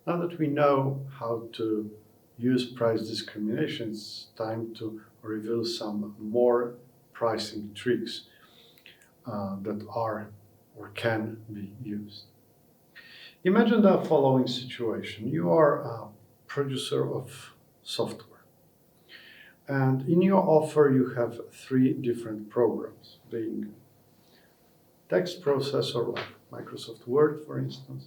Now that we know how to use price discrimination, it's time to reveal some more pricing tricks that are or can be used. Imagine the following situation. You are a producer of software, and in your offer you have three different programs, being text processor like Microsoft Word, for instance,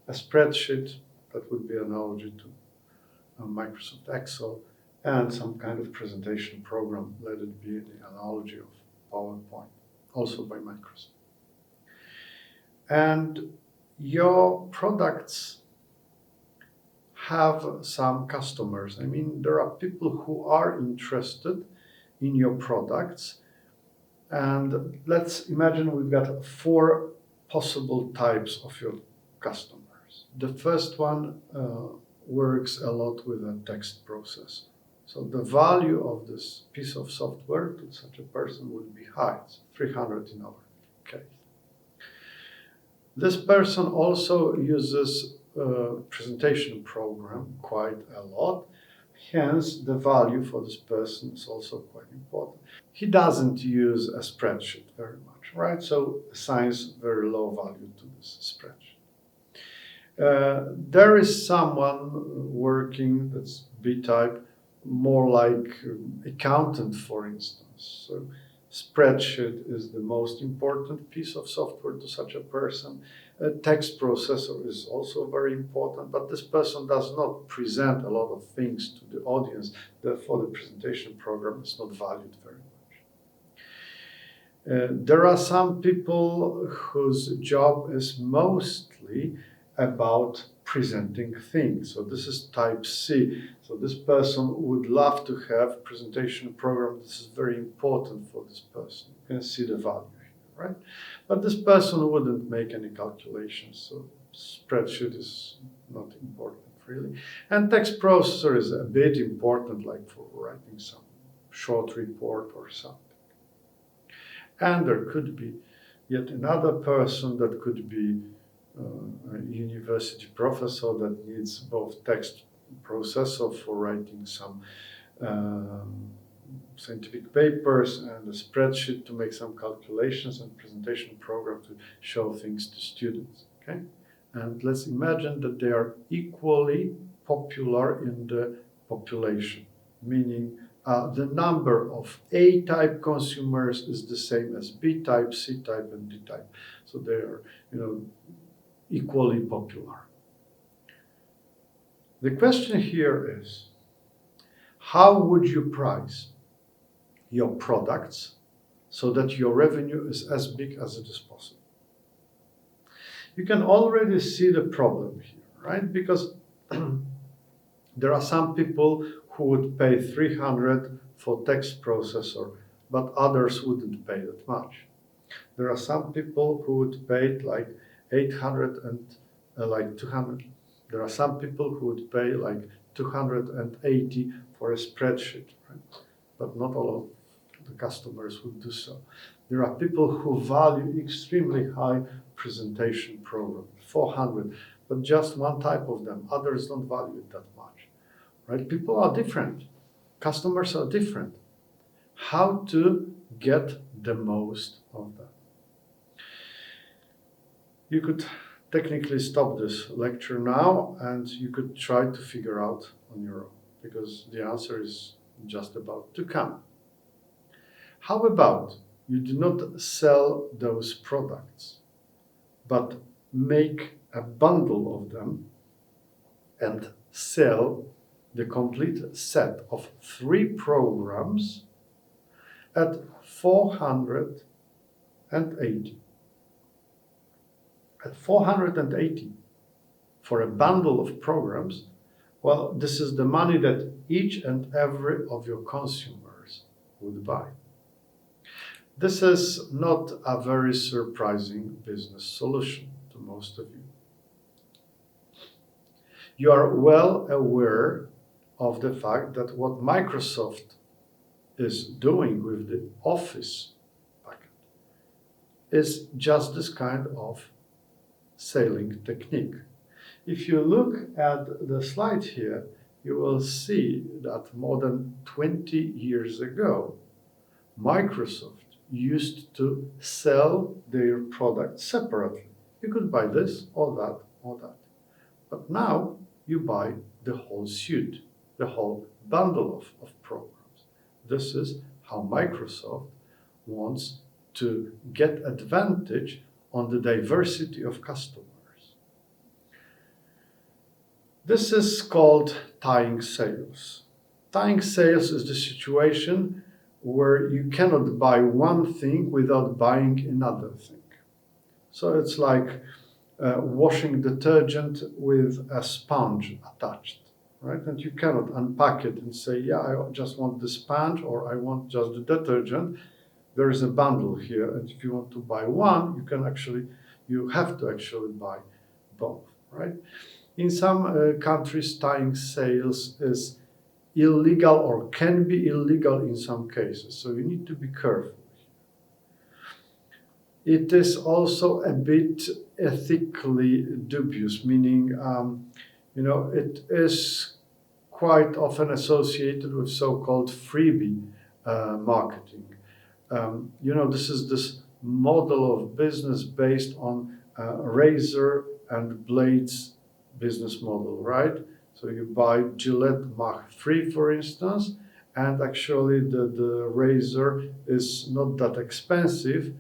a spreadsheet, that would be an analogy to Microsoft Excel, and some kind of presentation program, let it be the analogy of PowerPoint, also by Microsoft. And your products have some customers. I mean, there are people who are interested in your products. And let's imagine we've got four possible types of your customers. The first one works a lot with a text processor. So the value of this piece of software to such a person would be high. It's 300 in our case. This person also uses a presentation program quite a lot. Hence, the value for this person is also quite important. He doesn't use a spreadsheet very much, right? So assigns very low value to this spreadsheet. There is someone working that's B-type, more like accountant, for instance. So spreadsheet is the most important piece of software to such a person. A text processor is also very important, but this person does not present a lot of things to the audience. Therefore, the presentation program is not valued very much. There are some people whose job is mostly about presenting things. So this is type C. So this person would love to have a presentation program. This is very important for this person. You can see the value here, right? But this person wouldn't make any calculations. So spreadsheet is not important really. And text processor is a bit important, like for writing some short report or something. And there could be yet another person that could be a university professor that needs both text processor for writing some scientific papers and a spreadsheet to make some calculations and presentation program to show things to students. Okay, and let's imagine that they are equally popular in the population, meaning the number of A-type consumers is the same as B-type, C-type, and D-type. So they are, equally popular. The question here is, how would you price your products so that your revenue is as big as it is possible? You can already see the problem here, right? Because there are some people who would pay 300 for text processor, but others wouldn't pay that much. There are some people who would pay like 800 and like 200. There are some people who would pay like 280 for a spreadsheet, right? But not all of the customers would do so. There are people who value extremely high presentation program, 400, but just one type of them. Others don't value it that much, right? People are different. Customers are different. How to get the most of that? You could technically stop this lecture now and you could try to figure out on your own, because the answer is just about to come. How about you do not sell those products, but make a bundle of them and sell the complete set of 3 programs at 480. At 480 for a bundle of programs, well, this is the money that each and every of your consumers would buy. This is not a very surprising business solution to most of you. You are well aware of the fact that what Microsoft is doing with the Office packet is just this kind of selling technique. If you look at the slide here, you will see that more than 20 years ago, Microsoft used to sell their products separately. You could buy this or that or that. But now you buy the whole suite, the whole bundle of programs. This is how Microsoft wants to get advantage on the diversity of customers. This is called tying sales. Tying sales is the situation where you cannot buy one thing without buying another thing. So it's like washing detergent with a sponge attached, right? And you cannot unpack it and say, yeah, I just want the sponge or I want just the detergent. There is a bundle here, and if you want to buy one, you have to actually buy both, right? In some countries, tying sales is illegal or can be illegal in some cases, so you need to be careful. It is also a bit ethically dubious, meaning, it is quite often associated with so-called freebie marketing. This is this model of business based on razor and blades business model, right? So you buy Gillette Mach 3, for instance, and actually the razor is not that expensive,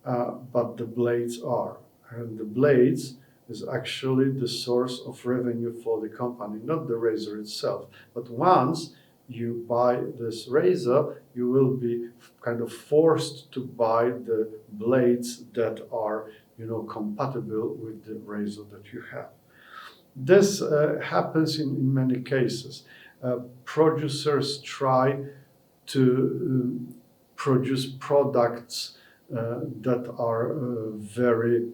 but the blades are. And the blades is actually the source of revenue for the company, not the razor itself. But once you buy this razor, you will be kind of forced to buy the blades that are, compatible with the razor that you have. This happens in many cases. Producers try to produce products that are very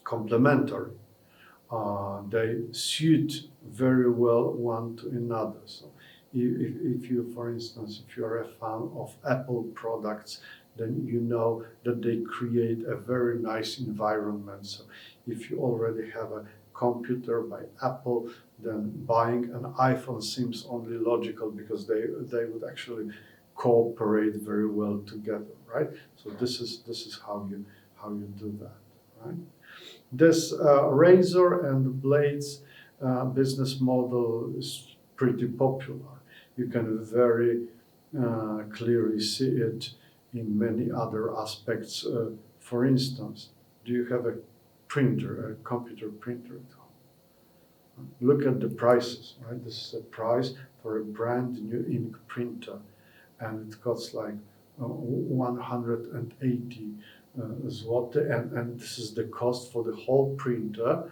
complementary. They suit very well one to another. So if you, for instance, if you're a fan of Apple products, then you know that they create a very nice environment. So if you already have a computer by Apple, then buying an iPhone seems only logical because they would actually cooperate very well together, right? So this is how you do that, right? This razor and blades business model is pretty popular. You can very clearly see it in many other aspects. For instance, do you have a printer, a computer printer at home? Look at the prices, right? This is a price for a brand new ink printer, and it costs like 180 zloty, and this is the cost for the whole printer,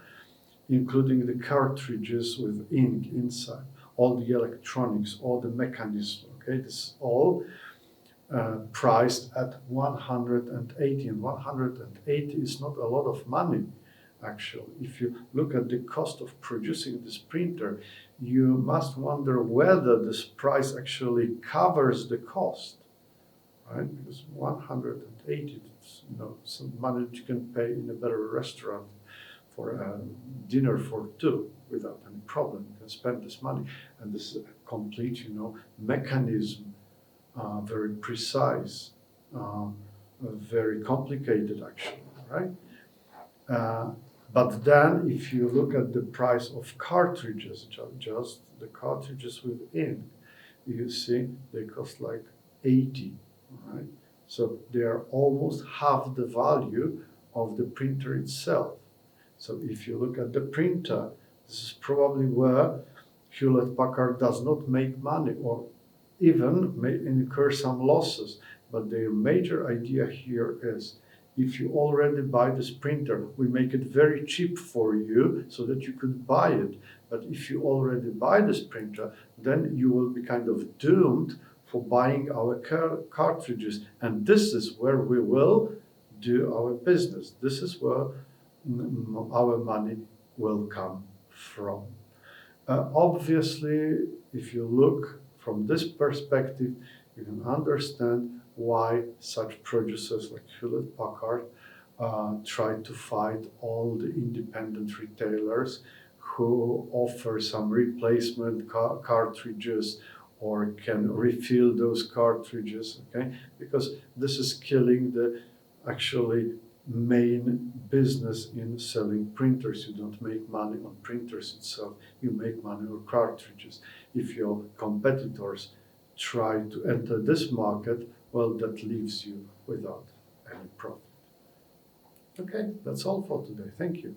including the cartridges with ink inside, all the electronics, all the mechanisms. Okay, this is all priced at 180, and 180 is not a lot of money. Actually, if you look at the cost of producing this printer, you must wonder whether this price actually covers the cost, right? Because 180, it's, some money that you can pay in a better restaurant for a dinner for two without any problem. You can spend this money, and this is a complete, mechanism, very precise, very complicated, actually, right? But then, if you look at the price of cartridges, just the cartridges with ink, you see they cost like 80, right? So they are almost half the value of the printer itself. So if you look at the printer, this is probably where Hewlett-Packard does not make money or even may incur some losses. But their major idea here is, if you already buy this printer, we make it very cheap for you so that you could buy it. But if you already buy this printer, then you will be kind of doomed for buying our cartridges. And this is where we will do our business. This is where our money will come from. Obviously, if you look from this perspective, you can understand why such producers like Hewlett-Packard try to fight all the independent retailers who offer some replacement cartridges or can refill those cartridges, okay? Because this is killing the actually main business in selling printers. You don't make money on printers itself, you make money on cartridges. If your competitors try to enter this market, well, that leaves you without any profit. Okay, that's all for today. Thank you.